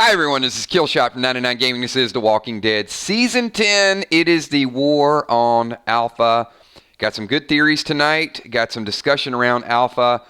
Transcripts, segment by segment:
Hi everyone, this is Killshot from 99 Gaming. This is The Walking Dead Season 10. It is the war on Alpha. Got some good theories tonight. Got some discussion around Alpha.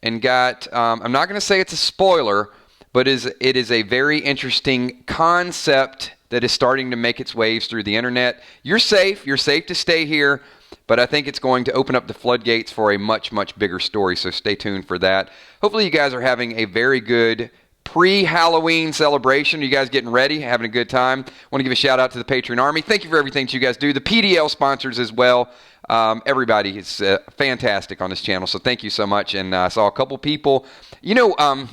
And got, I'm not going to say it's a spoiler, but it is a very interesting concept that is starting to make its waves through the internet. You're safe. You're safe to stay here. But I think it's going to open up the floodgates for a much, much bigger story. So stay tuned for that. Hopefully you guys are having a very good pre-Halloween celebration. You guys getting ready, having a good time. Want to give a shout out to the Patreon Army. Thank you for everything that you guys do. The PDL sponsors as well. Everybody is fantastic on this channel, so thank you so much. And I saw a couple people. You know,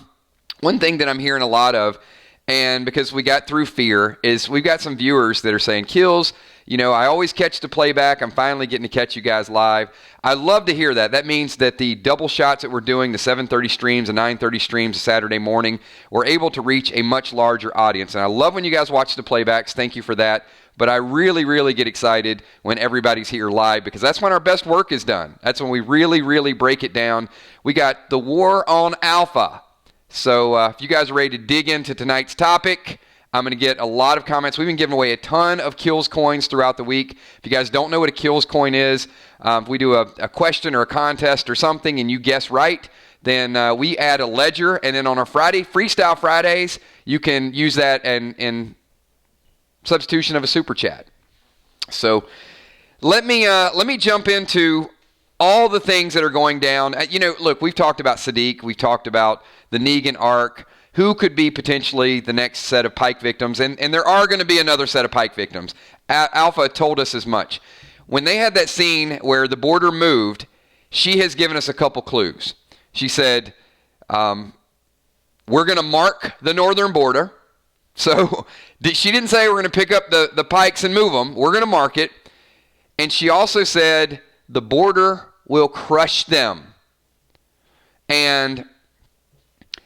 one thing that I'm hearing a lot of, and because we got through fear, is we've got some viewers that are saying, Kills, you know, I always catch the playback. I'm finally getting to catch you guys live. I love to hear that. That means that the double shots that we're doing, the 7:30 streams, the 9:30 streams, Saturday morning, we're able to reach a much larger audience. And I love when you guys watch the playbacks. Thank you for that. But I really, really get excited when everybody's here live because that's when our best work is done. That's when we really, really break it down. We got the war on Alpha. So if you guys are ready to dig into tonight's topic, I'm going to get a lot of comments. We've been giving away a ton of Kills coins throughout the week. If you guys don't know what a Kills coin is, if we do a question or a contest or something and you guess right, then we add a ledger. And then on our Friday, Freestyle Fridays, you can use that in substitution of a super chat. So let me jump into all the things that are going down. You know, look, we've talked about Sadiq. We've talked about the Negan arc. Who could be potentially the next set of Pike victims? And there are going to be another set of Pike victims. Alpha told us as much. When they had that scene where the border moved, she has given us a couple clues. She said, we're going to mark the northern border. So she didn't say we're going to pick up the Pikes and move them. We're going to mark it. And she also said the border will crush them. And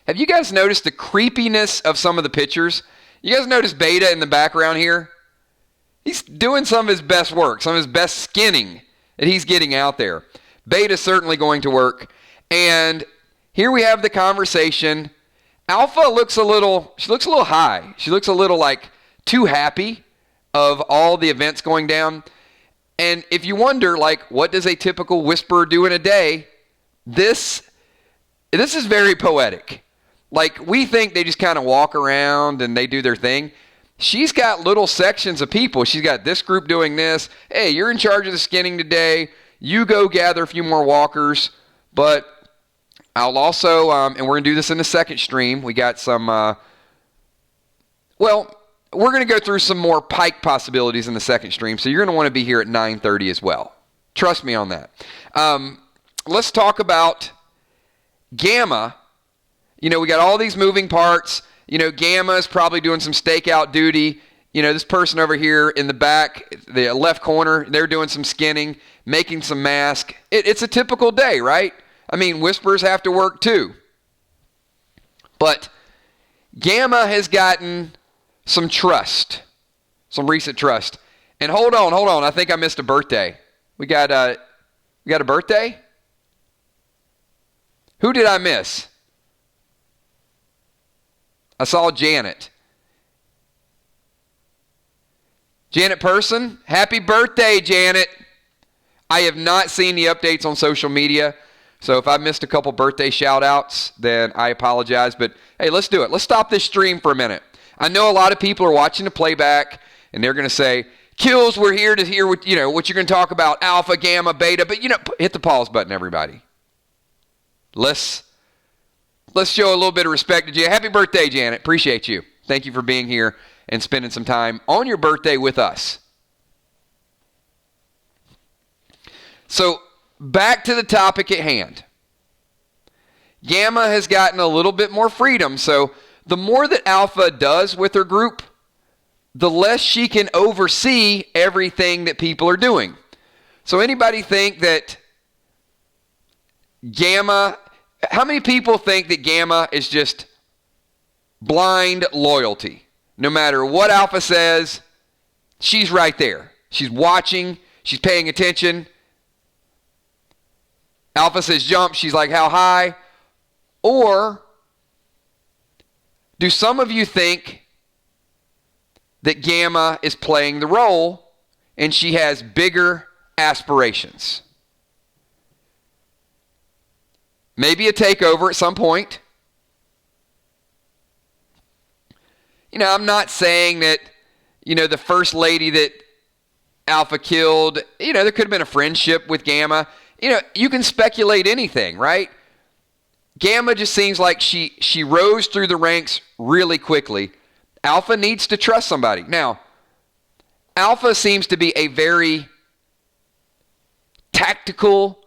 have you guys noticed the creepiness of some of the pictures? You guys notice Beta in the background here? He's doing some of his best work, some of his best skinning that he's getting out there. Beta's certainly going to work. And here we have the conversation. Alpha looks a little high. She looks a little like too happy of all the events going down. And if you wonder, like, what does a typical whisperer do in a day? This is very poetic. Like, we think they just kind of walk around and they do their thing. She's got little sections of people. She's got this group doing this. Hey, you're in charge of the skinning today. You go gather a few more walkers. But I'll also, and we're going to do this in the second stream. We got some, we're going to go through some more Pike possibilities in the second stream. So you're going to want to be here at 9:30 as well. Trust me on that. Let's talk about Gamma. You know, we got all these moving parts. You know, Gamma is probably doing some stakeout duty. You know, this person over here in the back, the left corner, they're doing some skinning, making some masks. It's a typical day, right? I mean, whisperers have to work too. But Gamma has gotten some trust, some recent trust. And hold on. I think I missed a birthday. We got a birthday? Who did I miss? I saw Janet. Janet Person, happy birthday, Janet. I have not seen the updates on social media, so if I missed a couple birthday shout-outs, then I apologize. But, hey, let's do it. Let's stop this stream for a minute. I know a lot of people are watching the playback, and they're going to say, Kills, we're here to hear what you're going to talk about, Alpha, Gamma, Beta. But, hit the pause button, everybody. Let's show a little bit of respect to Janet. Happy birthday, Janet. Appreciate you. Thank you for being here and spending some time on your birthday with us. So, back to the topic at hand. Gamma has gotten a little bit more freedom. So, the more that Alpha does with her group, the less she can oversee everything that people are doing. So, anybody think that Gamma... How many people think that Gamma is just blind loyalty? No matter what Alpha says, she's right there. She's watching. She's paying attention. Alpha says jump. She's like, how high? Or Do some of you think that Gamma is playing the role and she has bigger aspirations? Maybe a takeover at some point. I'm not saying that, the first lady that Alpha killed, there could have been a friendship with Gamma. You can speculate anything, right? Gamma just seems like she rose through the ranks really quickly. Alpha needs to trust somebody. Now, Alpha seems to be a very tactical,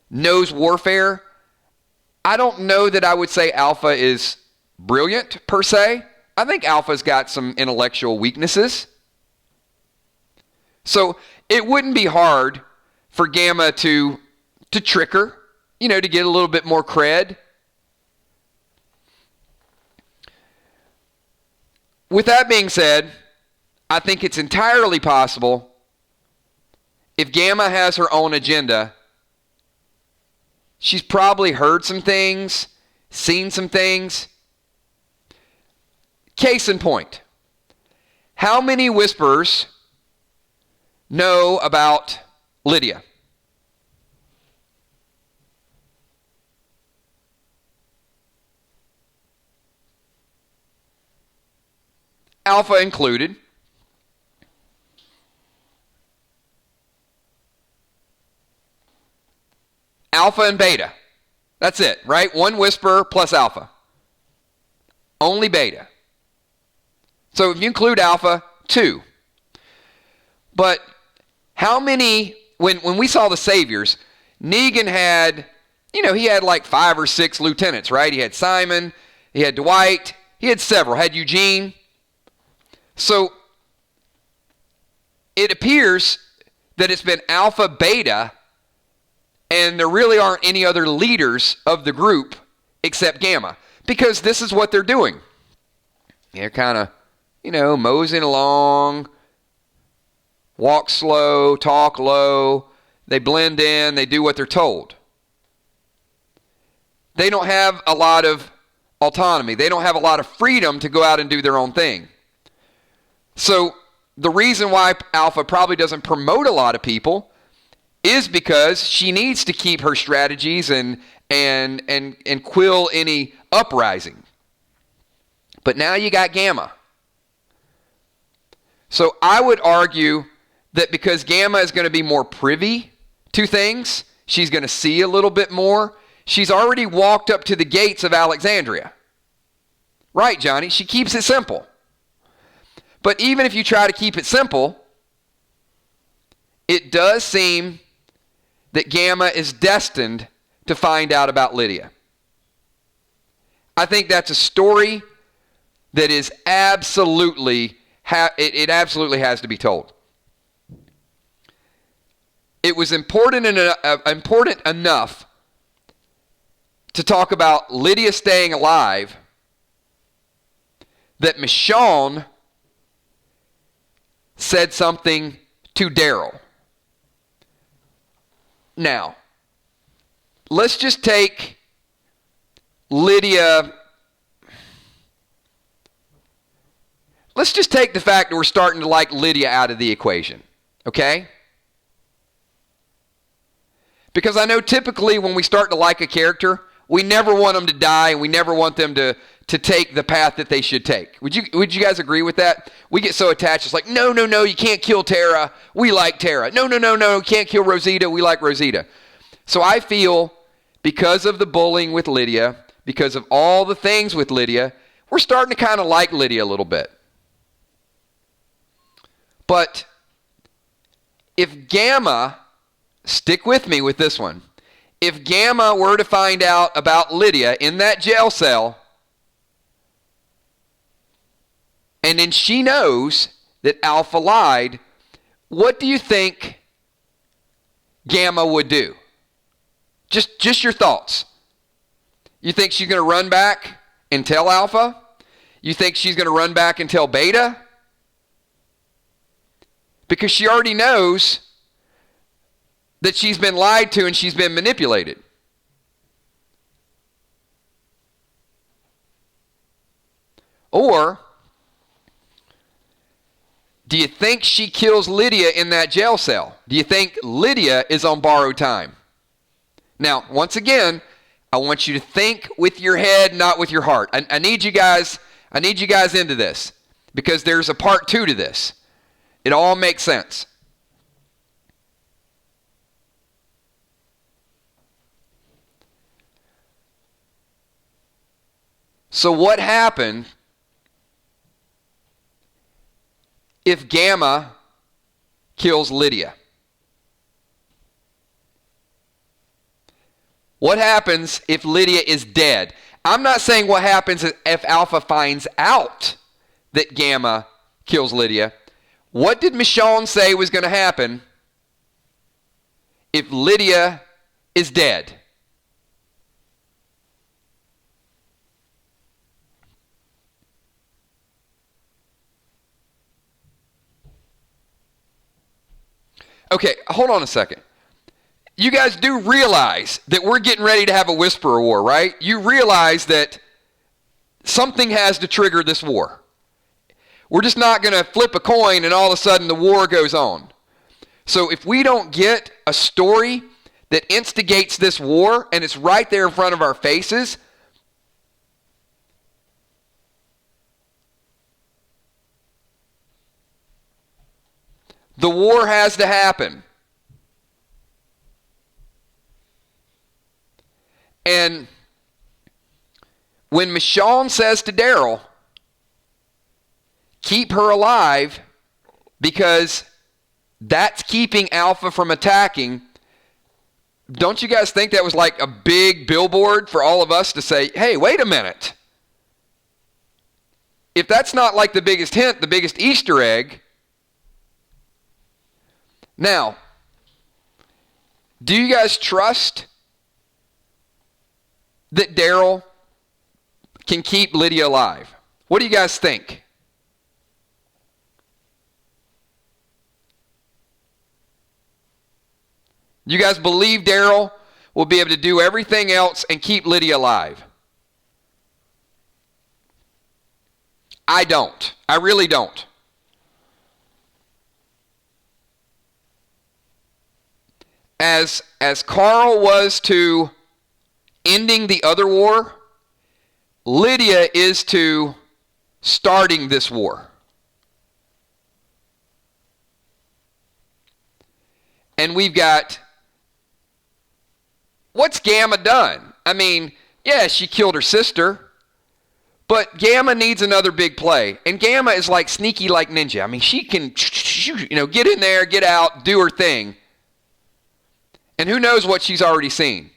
knows warfare. I don't know that I would say Alpha is brilliant per se. I think Alpha's got some intellectual weaknesses. So it wouldn't be hard for Gamma to trick her, to get a little bit more cred. With that being said, I think it's entirely possible if Gamma has her own agenda, she's probably heard some things, seen some things. Case in point, how many whisperers know about Lydia? Alpha included. Alpha and Beta. That's it, right? One whisperer plus Alpha. Only Beta. So if you include Alpha, 2. But how many, when we saw the Saviors, Negan had, he had like 5 or 6 lieutenants, right? He had Simon, he had Dwight, he had several, had Eugene. So it appears that it's been Alpha, Beta, and there really aren't any other leaders of the group except Gamma, because this is what they're doing. They're kind of, moseying along, walk slow, talk low, they blend in, they do what they're told. They don't have a lot of autonomy. They don't have a lot of freedom to go out and do their own thing. So the reason why Alpha probably doesn't promote a lot of people is because she needs to keep her strategies and quill any uprising. But now you got Gamma. So I would argue that because Gamma is going to be more privy to things, she's going to see a little bit more. She's already walked up to the gates of Alexandria. Right, Johnny? She keeps it simple. But even if you try to keep it simple, it does seem that Gamma is destined to find out about Lydia. I think that's a story that is absolutely, it absolutely has to be told. It was important enough to talk about Lydia staying alive that Michonne said something to Daryl. Now, let's just take Lydia. Let's just take the fact that we're starting to like Lydia out of the equation, okay? Because I know typically when we start to like a character, we never want them to die and we never want them to take the path that they should take. Would you guys agree with that? We get so attached. It's like, no, you can't kill Tara. We like Tara. No, you can't kill Rosita. We like Rosita. So I feel because of the bullying with Lydia, because of all the things with Lydia, we're starting to kind of like Lydia a little bit. But if Gamma, stick with me with this one, if Gamma were to find out about Lydia in that jail cell, and then she knows that Alpha lied, what do you think Gamma would do? Just your thoughts. You think she's going to run back and tell Alpha? You think she's going to run back and tell Beta? Because she already knows that she's been lied to and she's been manipulated. Or do you think she kills Lydia in that jail cell? Do you think Lydia is on borrowed time? Now, once again, I want you to think with your head, not with your heart. I need you guys into this because there's a part 2 to this. It all makes sense. So what happened if Gamma kills Lydia? What happens if Lydia is dead? I'm not saying what happens if Alpha finds out that Gamma kills Lydia. What did Michonne say was going to happen if Lydia is dead? Okay, hold on a second. You guys do realize that we're getting ready to have a Whisperer War, right? You realize that something has to trigger this war. We're just not going to flip a coin and all of a sudden the war goes on. So if we don't get a story that instigates this war and it's right there in front of our faces, the war has to happen. And when Michonne says to Daryl, keep her alive because that's keeping Alpha from attacking, don't you guys think that was like a big billboard for all of us to say, hey, wait a minute. If that's not like the biggest hint, the biggest Easter egg. Now, do you guys trust that Daryl can keep Lydia alive? What do you guys think? You guys believe Daryl will be able to do everything else and keep Lydia alive? I don't. I really don't. As Carl was to ending the other war, Lydia is to starting this war. And we've got, what's Gamma done? I mean, yeah, she killed her sister, but Gamma needs another big play. And Gamma is like sneaky like Ninja. I mean, she can, get in there, get out, do her thing. And who knows what she's already seen.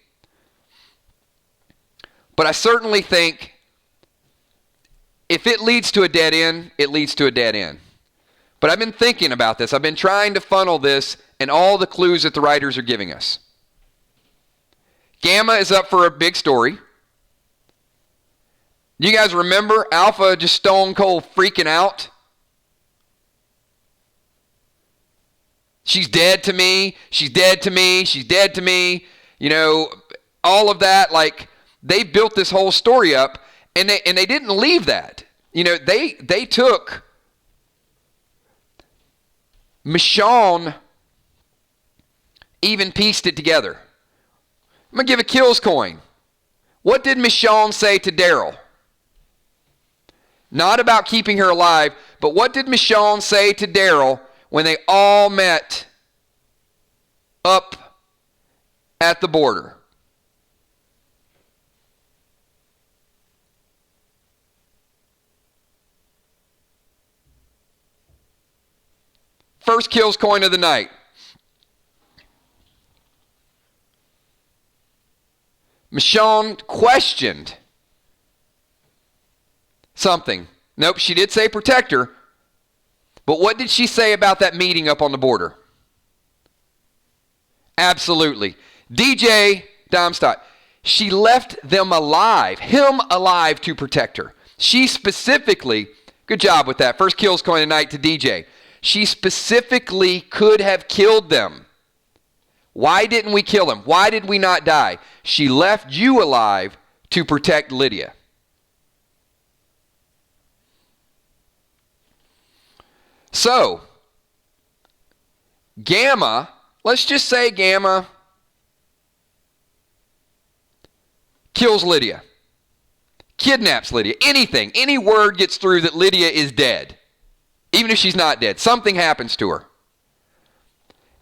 But I certainly think if it leads to a dead end, it leads to a dead end. But I've been thinking about this. I've been trying to funnel this and all the clues that the writers are giving us. Gamma is up for a big story. You guys remember Alpha just stone cold freaking out? She's dead to me. She's dead to me. She's dead to me. All of that, like, they built this whole story up, and they didn't leave that. They took Michonne, even pieced it together. I'm going to give a kills coin. What did Michonne say to Daryl? Not about keeping her alive, but what did Michonne say to Daryl when they all met up at the border? First kills coin of the night. Michonne questioned something. Nope, she did say protector. But what did she say about that meeting up on the border? Absolutely. DJ Darmstadt. She left them alive, him alive to protect her. She specifically, good job with that. First kills coin of the night to DJ. She specifically could have killed them. Why didn't we kill them? Why did we not die? She left you alive to protect Lydia. So, Gamma, let's just say Gamma kills Lydia, kidnaps Lydia, anything, any word gets through that Lydia is dead, even if she's not dead. Something happens to her.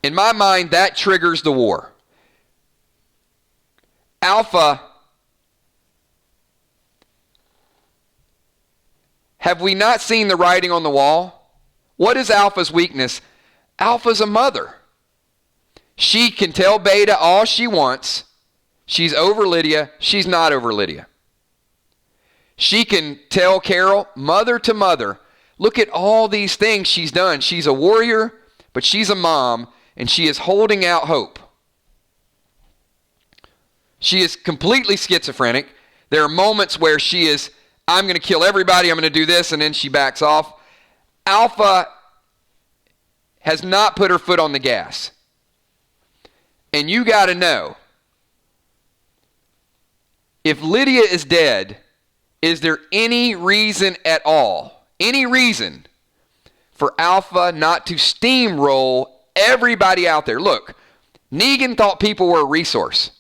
In my mind, that triggers the war. Alpha, have we not seen the writing on the wall? What is Alpha's weakness? Alpha's a mother. She can tell Beta all she wants. She's over Lydia. She's not over Lydia. She can tell Carol, mother to mother, look at all these things she's done. She's a warrior, but she's a mom, and she is holding out hope. She is completely schizophrenic. There are moments where she is, I'm going to kill everybody, I'm going to do this, and then she backs off. Alpha has not put her foot on the gas. And you got to know, if Lydia is dead, is there any reason at all, any reason for Alpha not to steamroll everybody out there? Look, Negan thought people were a resource.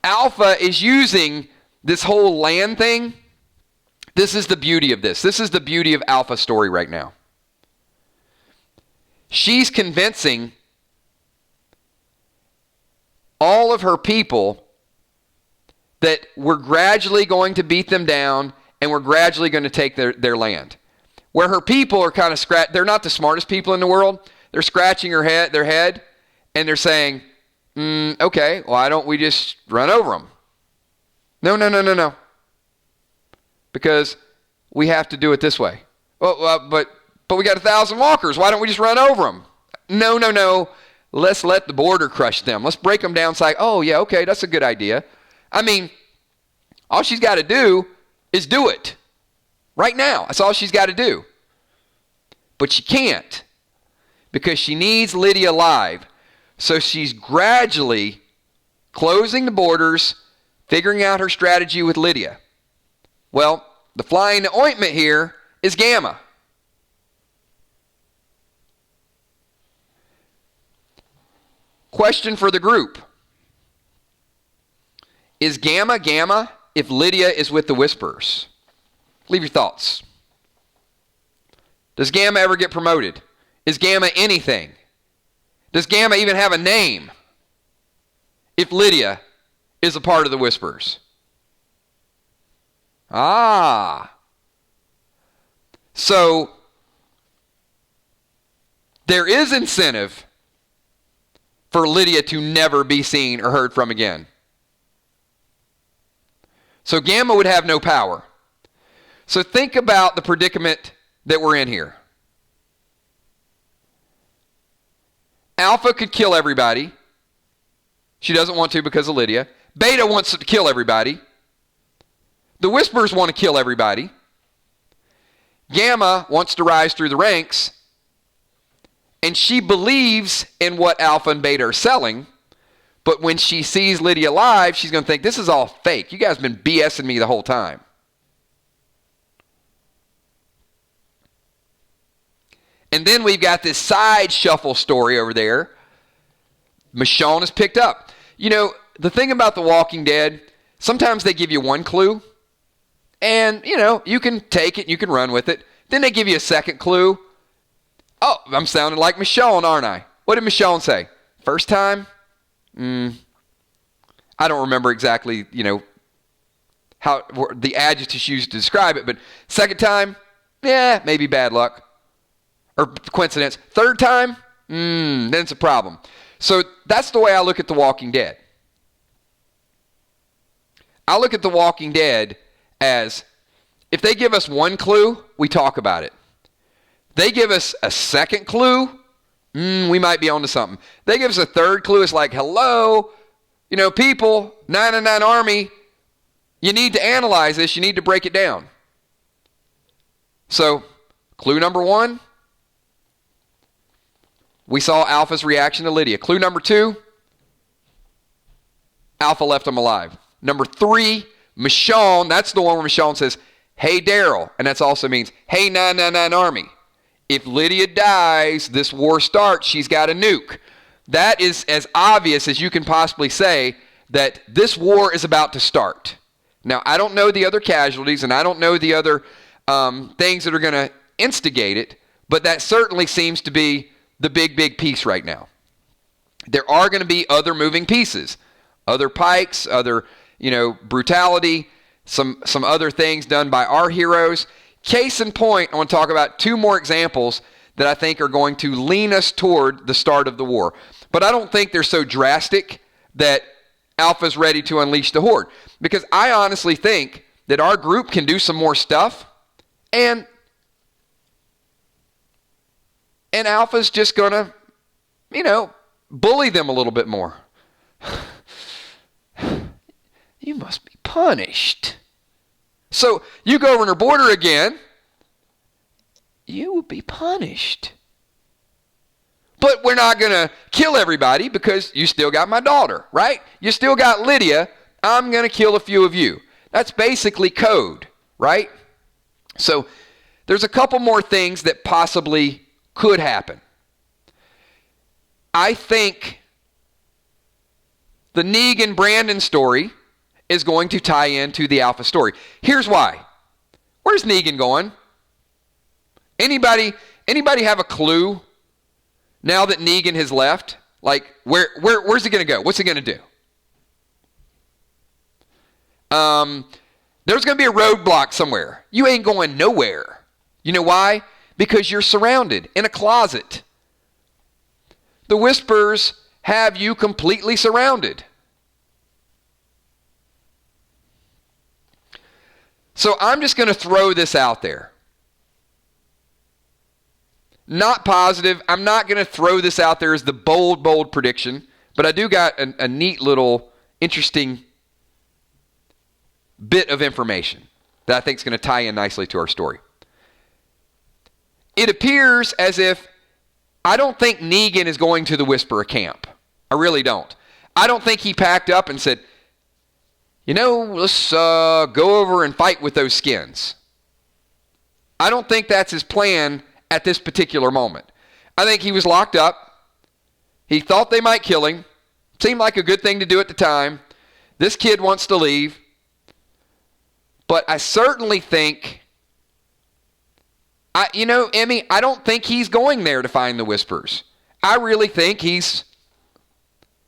Alpha is using this whole land thing. This is the beauty of this. This is the beauty of Alpha's story right now. She's convincing all of her people that we're gradually going to beat them down and we're gradually going to take their land. Where her people are kind of they're not the smartest people in the world. They're scratching their head, and they're saying, okay, why don't we just run over them? No. Because we have to do it this way. Well, but we got 1,000 walkers. Why don't we just run over them? No. Let's let the border crush them. Let's break them down. It's like, oh, yeah, okay, that's a good idea. I mean, all she's got to do is do it. Right now. That's all she's got to do. But she can't. Because she needs Lydia alive. So she's gradually closing the borders, figuring out her strategy with Lydia. Well, the fly in the ointment here is Gamma. Question for the group. Is Gamma if Lydia is with the Whisperers? Leave your thoughts. Does Gamma ever get promoted? Is Gamma anything? Does Gamma even have a name if Lydia is a part of the Whisperers? So there is incentive for Lydia to never be seen or heard from again. So Gamma would have no power. So think about the predicament that we're in here. Alpha could kill everybody. She doesn't want to because of Lydia. Beta wants to kill everybody. The Whisperers want to kill everybody. Gamma wants to rise through the ranks. And she believes in what Alpha and Beta are selling. But when she sees Lydia alive, she's going to think, this is all fake. You guys have been BSing me the whole time. And then we've got this side shuffle story over there. Michonne is picked up. You know, the thing about The Walking Dead, sometimes they give you one clue. And, you know, you can take it, you can run with it. Then they give you a second clue. Oh, I'm sounding like Michonne, aren't I? What did Michonne say? First time? I don't remember exactly, you know, how the adjectives used to describe it. But second time? Yeah, maybe bad luck. Or coincidence. Third time? Then it's a problem. So that's the way I look at The Walking Dead. I look at The Walking Dead as, if they give us one clue, we talk about it. They give us a second clue, we might be onto something. They give us a third clue, it's like, hello, you know, people, 999 Army, you need to analyze this, you need to break it down. So, clue number 1, we saw Alpha's reaction to Lydia. Clue number 2, Alpha left him alive. Number 3, Michonne, that's the one where Michonne says, hey, Daryl. And that also means, hey, 999 Army. If Lydia dies, this war starts, she's got a nuke. That is as obvious as you can possibly say that this war is about to start. Now, I don't know the other casualties, and I don't know the other things that are going to instigate it, but that certainly seems to be the big piece right now. There are going to be other moving pieces, other pikes, other, brutality, some other things done by our heroes. Case in point, I want to talk about two more examples that I think are going to lean us toward the start of the war. But I don't think they're so drastic that Alpha's ready to unleash the Horde. Because I honestly think that our group can do some more stuff, and Alpha's just going to, bully them a little bit more. You must be punished. So you go over in her border again, you will be punished. But we're not going to kill everybody because you still got my daughter, right? You still got Lydia. I'm going to kill a few of you. That's basically code, right? So there's a couple more things that possibly could happen. I think the Negan Brandon story is going to tie into the Alpha story. Here's why. Where's Negan going? Anybody have a clue now that Negan has left? Like, where's he going to go? What's he going to do? There's going to be a roadblock somewhere. You ain't going nowhere. You know why? Because you're surrounded in a closet. The Whispers have you completely surrounded. So I'm just going to throw this out there. Not positive. I'm not going to throw this out there as the bold prediction, but I do got a neat little interesting bit of information that I think is going to tie in nicely to our story. It appears as if I don't think Negan is going to the Whisperer camp. I really don't. I don't think he packed up and said, let's go over and fight with those skins. I don't think that's his plan at this particular moment. I think he was locked up. He thought they might kill him. Seemed like a good thing to do at the time. This kid wants to leave. But I certainly think, Emmy, I don't think he's going there to find the Whispers. I really think he's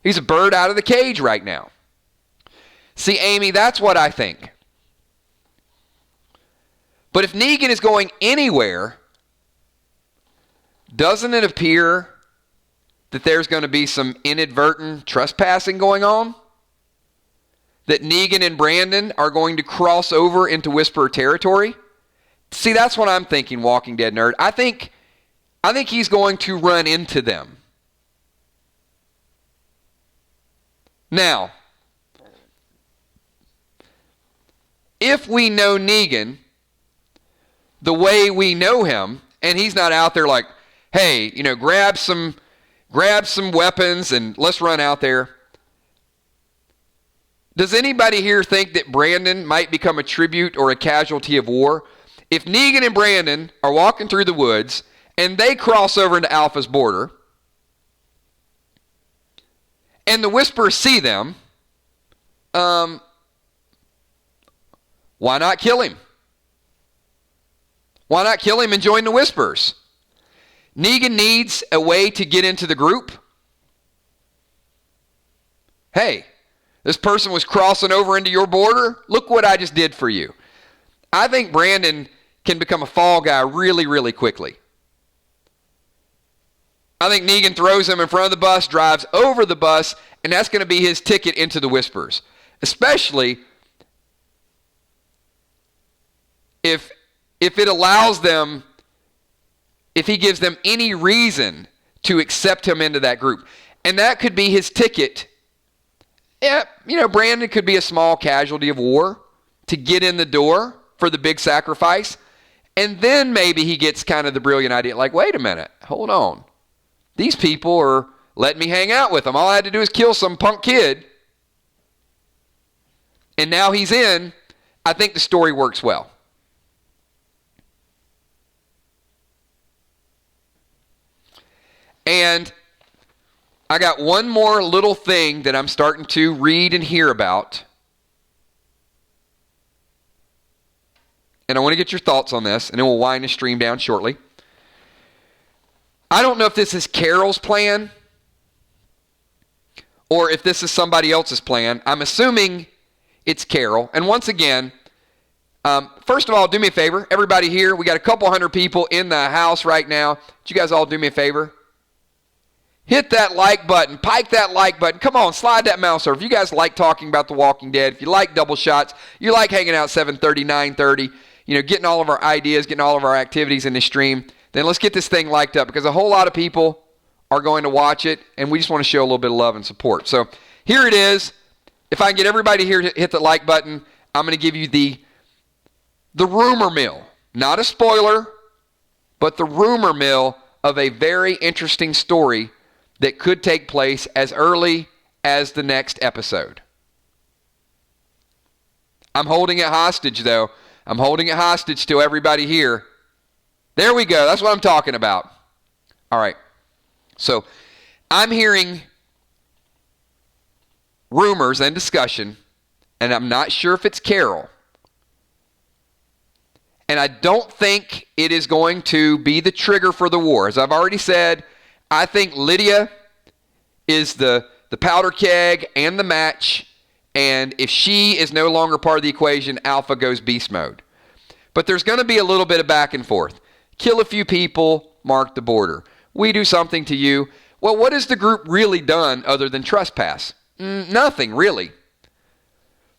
a bird out of the cage right now. See, Amy, that's what I think. But if Negan is going anywhere, doesn't it appear that there's going to be some inadvertent trespassing going on? That Negan and Brandon are going to cross over into Whisperer territory? See, that's what I'm thinking, Walking Dead nerd. I think he's going to run into them. Now, if we know Negan the way we know him, and he's not out there like, hey, grab some weapons and let's run out there. Does anybody here think that Brandon might become a tribute or a casualty of war? If Negan and Brandon are walking through the woods and they cross over into Alpha's border, and the Whisperers see them, why not kill him? Why not kill him and join the Whisperers? Negan needs a way to get into the group. Hey, this person was crossing over into your border. Look what I just did for you. I think Brandon can become a fall guy really quickly. I think Negan throws him in front of the bus, drives over the bus, and that's going to be his ticket into the Whisperers. Especially if it allows them, if he gives them any reason to accept him into that group. And that could be his ticket. Yeah, Brandon could be a small casualty of war to get in the door for the big sacrifice. And then maybe he gets kind of the brilliant idea, like, wait a minute, hold on. These people are letting me hang out with them. All I had to do is kill some punk kid. And now he's in. I think the story works well. And I got one more little thing that I'm starting to read and hear about. And I want to get your thoughts on this, and then we'll wind the stream down shortly. I don't know if this is Carol's plan or if this is somebody else's plan. I'm assuming it's Carol. And once again, first of all, do me a favor. Everybody here, we got a couple hundred people in the house right now. Would you guys all do me a favor? Hit that like button. Pike that like button. Come on, slide that mouse over. If you guys like talking about The Walking Dead, if you like double shots, you like hanging out 7:30, 9:30, getting all of our ideas, getting all of our activities in the stream, then let's get this thing liked up because a whole lot of people are going to watch it, and we just want to show a little bit of love and support. So here it is. If I can get everybody here to hit the like button, I'm going to give you the rumor mill. Not a spoiler, but the rumor mill of a very interesting story that could take place as early as the next episode. I'm holding it hostage, though. I'm holding it hostage to everybody here. There we go. That's what I'm talking about. All right. So I'm hearing rumors and discussion, and I'm not sure if it's Carol. And I don't think it is going to be the trigger for the war. As I've already said, I think Lydia is the powder keg and the match, and if she is no longer part of the equation, Alpha goes beast mode. But there's going to be a little bit of back and forth. Kill a few people, mark the border. We do something to you. Well, what has the group really done other than trespass? Nothing, really.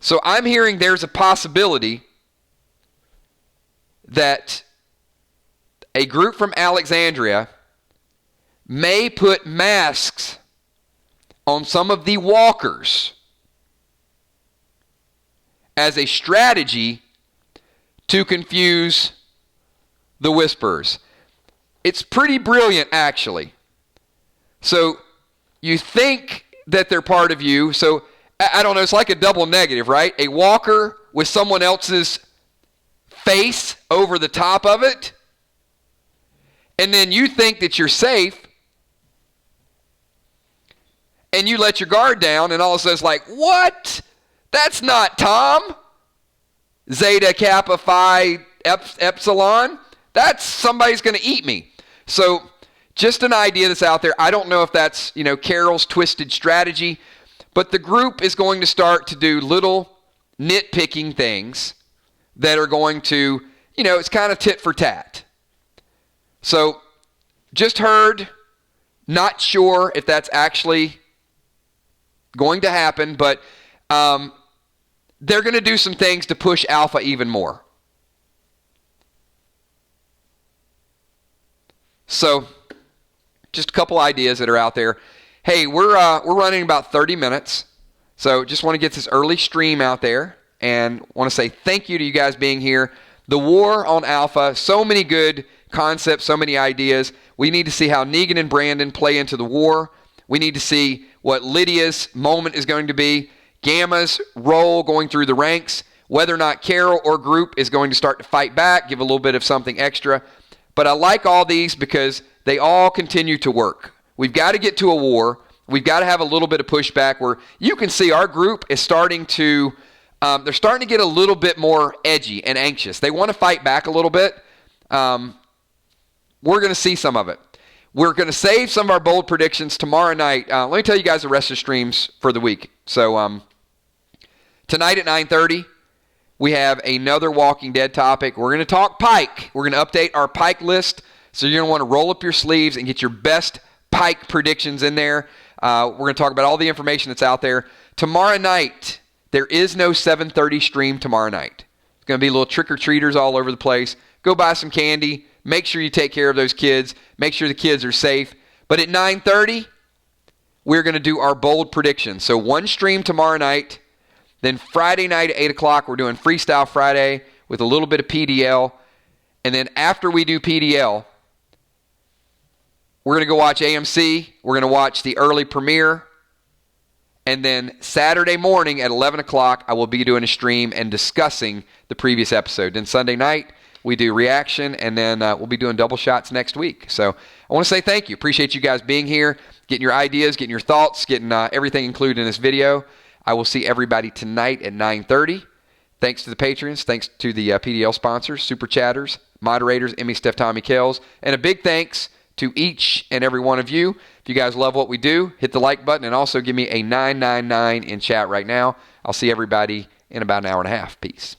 So I'm hearing there's a possibility that a group from Alexandria may put masks on some of the walkers as a strategy to confuse the whisperers. It's pretty brilliant, actually. So you think that they're part of you. So I don't know, it's like a double negative, right? A walker with someone else's face over the top of it. And then you think that you're safe. And you let your guard down, and all of a sudden it's like, what? That's not Tom. Zeta, Kappa, Phi, Epsilon. That's somebody's going to eat me. So just an idea that's out there. I don't know if that's, Carol's twisted strategy, but the group is going to start to do little nitpicking things that are going to, it's kind of tit for tat. So just heard, not sure if that's actually going to happen, but they're going to do some things to push Alpha even more. So just a couple ideas that are out there. Hey, we're running about 30 minutes, so just want to get this early stream out there and want to say thank you to you guys being here. The war on Alpha, so many good concepts, so many ideas. We need to see how Negan and Brandon play into the war. We need to see what Lydia's moment is going to be, Gamma's role going through the ranks, whether or not Carol or group is going to start to fight back, give a little bit of something extra. But I like all these because they all continue to work. We've got to get to a war. We've got to have a little bit of pushback where you can see our group is starting to, they're starting to get a little bit more edgy and anxious. They want to fight back a little bit. We're going to see some of it. We're going to save some of our bold predictions tomorrow night. Let me tell you guys the rest of the streams for the week. So tonight at 9:30, we have another Walking Dead topic. We're going to talk Pike. We're going to update our Pike list. So you're going to want to roll up your sleeves and get your best Pike predictions in there. We're going to talk about all the information that's out there. Tomorrow night, there is no 7:30 stream tomorrow night. It's going to be little trick-or-treaters all over the place. Go buy some candy. Make sure you take care of those kids. Make sure the kids are safe. But at 9:30, we're going to do our bold predictions. So one stream tomorrow night. Then Friday night at 8 o'clock, we're doing Freestyle Friday with a little bit of PDL. And then after we do PDL, we're going to go watch AMC. We're going to watch the early premiere. And then Saturday morning at 11 o'clock, I will be doing a stream and discussing the previous episode. Then Sunday night, we do reaction, and then we'll be doing double shots next week. So I want to say thank you. Appreciate you guys being here, getting your ideas, getting your thoughts, getting everything included in this video. I will see everybody tonight at 9:30. Thanks to the patrons. Thanks to the PDL sponsors, Super Chatters, moderators, Emmy, Steph, Tommy, Kells. And a big thanks to each and every one of you. If you guys love what we do, hit the like button and also give me a 999 in chat right now. I'll see everybody in about an hour and a half. Peace.